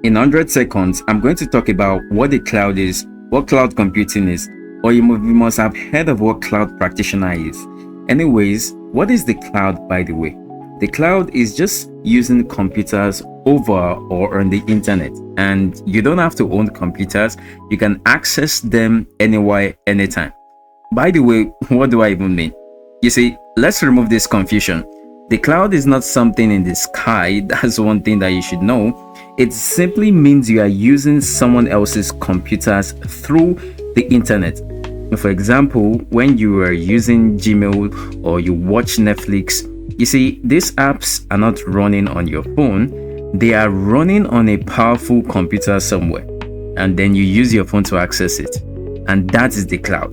In 100 seconds, I'm going to talk about what the cloud is, what cloud computing is, or you must have heard of what cloud practitioner is. Anyways, what is the cloud, by the way? The cloud is just using computers over or on the internet, and you don't have to own computers. You can access them anywhere, anytime. By the way, what do I even mean? You see, let's remove this confusion. The cloud is not something in the sky. That's one thing that you should know. It simply means you are using someone else's computers through the internet. For example, when you are using Gmail or you watch Netflix, you see, these apps are not running on your phone. They are running on a powerful computer somewhere, and then you use your phone to access it. And that is the cloud.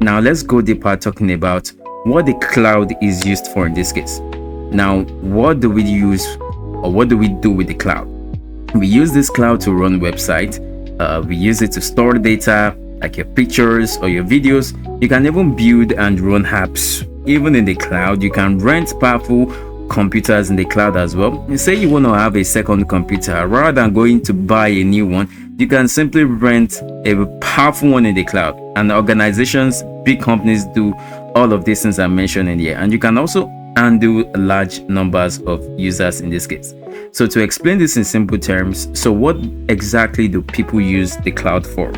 Now let's go deeper, talking about what the cloud is used for in this case. Now, what do we use, or what do we do with the cloud? We use this cloud to run websites. We use it to store data, like your pictures or your videos. You can even build and run apps. Even in the cloud, you can rent powerful computers in the cloud as well. You say you want to have a second computer, rather than going to buy a new one, you can simply rent a powerful one in the cloud. And organizations, big companies do all of these things I mentioned in here. And you can also handle large numbers of users in this case. So to explain this in simple terms, so what exactly do people use the cloud for?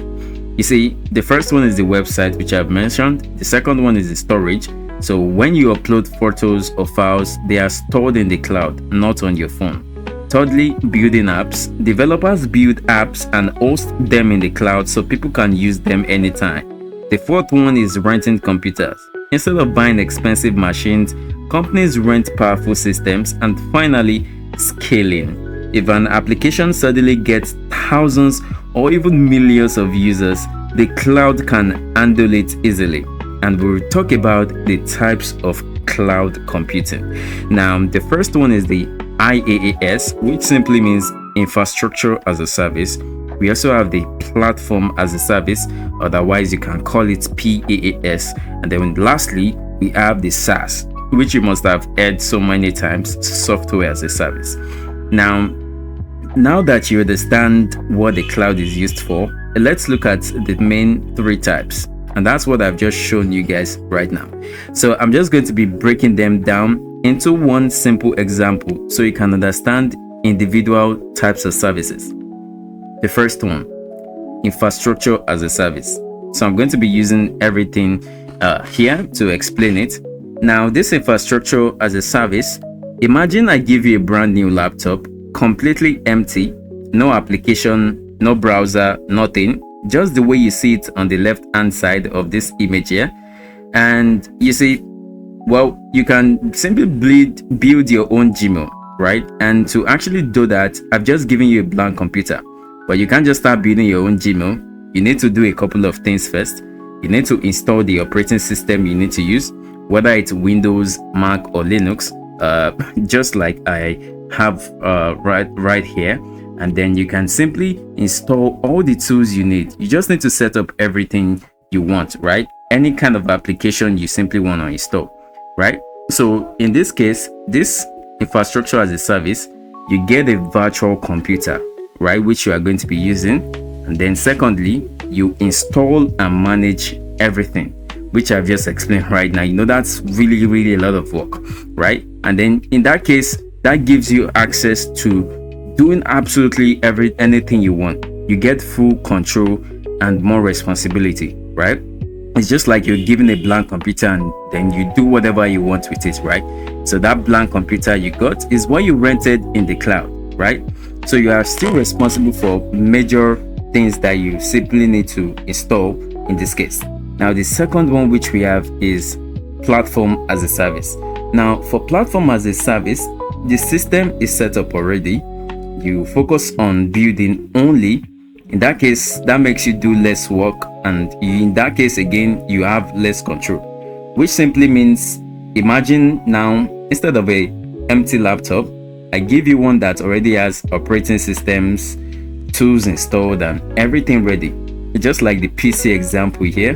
You see, the first one is the website, which I've mentioned. The second one is the storage. So when you upload photos or files, they are stored in the cloud, not on your phone. Thirdly, building apps. Developers build apps and host them in the cloud so people can use them anytime. The fourth one is renting computers. Instead of buying expensive machines, companies rent powerful systems. And finally, scaling. If an application suddenly gets thousands or even millions of users, the cloud can handle it easily. And we'll talk about the types of cloud computing. Now, the first one is the IaaS, which simply means infrastructure as a service. We also have the platform as a service, otherwise you can call it PaaS. And then lastly, we have the SaaS, which you must have heard so many times, software as a service. Now that you understand what the cloud is used for, let's look at the main three types. And that's what I've just shown you guys right now. So I'm just going to be breaking them down into one simple example so you can understand individual types of services. The first one, infrastructure as a service. So I'm going to be using everything here to explain it. Now, this infrastructure as a service, imagine I give you a brand new laptop, completely empty, no application, no browser, nothing, just the way you see it on the left hand side of this image here. And you see, well, you can simply build your own Gmail, right? And to actually do that, I've just given you a blank computer, but you can't just start building your own Gmail. You need to do a couple of things first. You need to install the operating system you need to use, whether it's Windows, Mac, or Linux, just like I have right here. And then you can simply install all the tools you need. You just need to set up everything you want, right? Any kind of application you simply want to install, right? So in this case, this infrastructure as a service, you get a virtual computer, right, which you are going to be using. And then secondly, you install and manage everything, which I've just explained right now. You know, that's really a lot of work, right? And then in that case, that gives you access to doing absolutely anything you want. You get full control and more responsibility, right? It's just like you're given a blank computer and then you do whatever you want with it, right? So that blank computer you got is what you rented in the cloud, right? So you are still responsible for major things that you simply need to install in this case. Now, the second one which we have is platform as a service. Now, for platform as a service, the system is set up already. You focus on building only. In that case, that makes you do less work, and in that case again, you have less control, which simply means, imagine now, instead of a empty laptop, I give you one that already has operating systems, tools installed, and everything ready, just like the PC example here.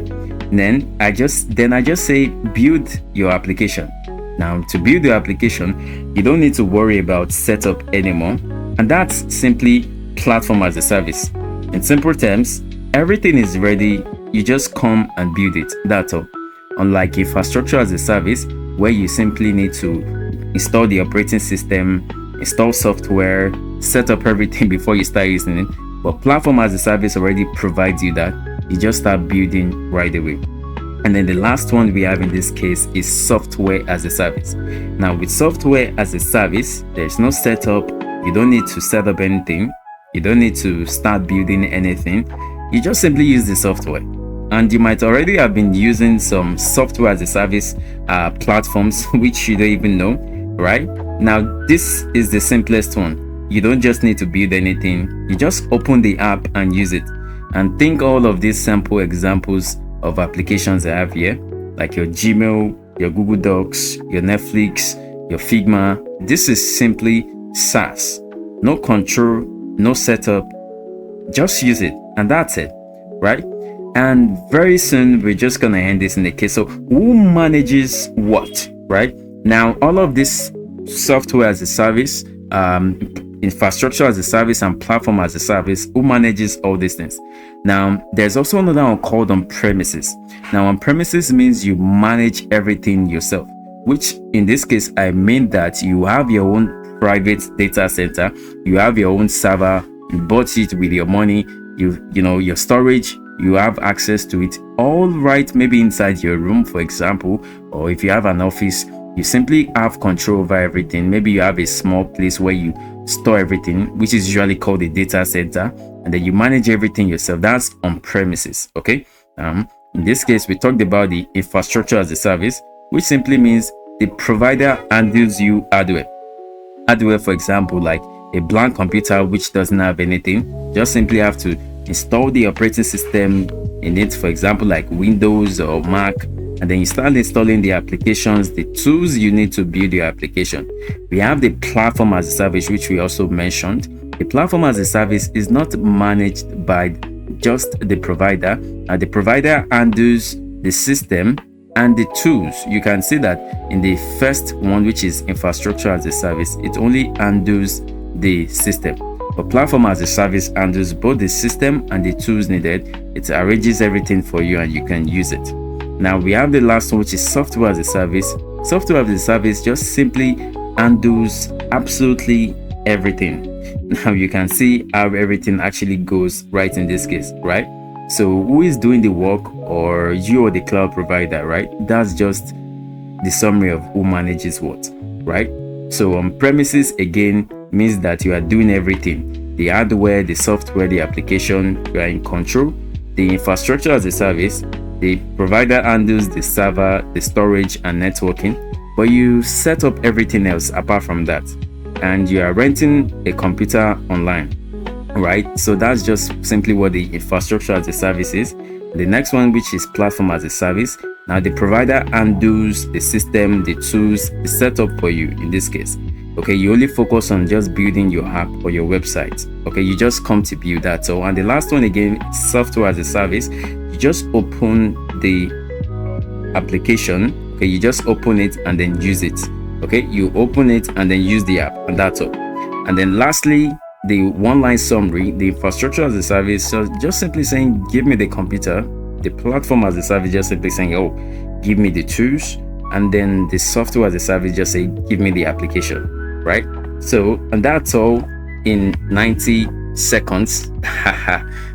Then I just say build your application. Now, to build your application, you don't need to worry about setup anymore. And that's simply platform as a service. In simple terms, everything is ready, you just come and build it, that's all. Unlike infrastructure as a service, where you simply need to install the operating system, install software, set up everything before you start using it. But platform as a service already provides you that. You just start building right away. And then the last one we have in this case is software as a service. Now with software as a service, there's no setup. You don't need to set up anything. You don't need to start building anything. You just simply use the software. And you might already have been using some software as a service platforms which you don't even know, right? Now this is the simplest one. You don't just need to build anything. You just open the app and use it. And think all of these sample examples of applications I have here, like your Gmail, your Google Docs, your Netflix, your Figma. This is simply SaaS. No control, no setup. Just use it, and that's it, right? And very soon we're just gonna end this in the case. So who manages what, right? Now all of this software as a service, infrastructure as a service, and platform as a service, who manages all these things? Now there's also another one called on-premises. Now on-premises means you manage everything yourself, which in this case I mean that you have your own private data center, you have your own server, you bought it with your money, you know your storage, you have access to it all right, maybe inside your room, for example, or if you have an office, you simply have control over everything. Maybe you have a small place where you store everything, which is usually called a data center, and then you manage everything yourself. That's on premises. Okay. In this case, we talked about the infrastructure as a service, which simply means the provider handles you hardware. Hardware, for example, like a blank computer which doesn't have anything, just simply have to install the operating system in it, for example, like Windows or Mac, and then you start installing the applications, the tools you need to build your application. We have the platform as a service, which we also mentioned. The platform as a service is not managed by just the provider. The provider handles the system and the tools. You can see that in the first one, which is infrastructure as a service, it only handles the system. But platform as a service handles both the system and the tools needed. It arranges everything for you and you can use it. Now we have the last one, which is software as a service. Software as a service just simply handles absolutely everything. Now you can see how everything actually goes right in this case, right? So who is doing the work, or you or the cloud provider, right? That's just the summary of who manages what, right? So on premises again means that you are doing everything. The hardware, the software, the application, you are in control. The infrastructure as a service, the provider handles the server, the storage and networking, but you set up everything else apart from that. And you are renting a computer online, right? So that's just simply what the infrastructure as a service is. The next one, which is platform as a service. Now the provider handles the system, the tools, the setup for you in this case. Okay, you only focus on just building your app or your website. Okay, you just come to build that. So, and the last one again, software as a service. You just open the application. Okay, you just open it and then use it. Okay, you open it and then use the app, and that's all. And then lastly, the one-line summary, the infrastructure as a service, so just simply saying, give me the computer. The platform as a service just simply saying, oh, give me the tools. And then the software as a service just say, give me the application, right? So, and that's all in 90 seconds.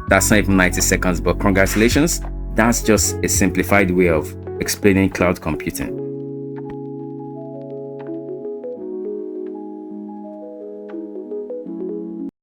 That's not even 90 seconds, but congratulations. That's just a simplified way of explaining cloud computing.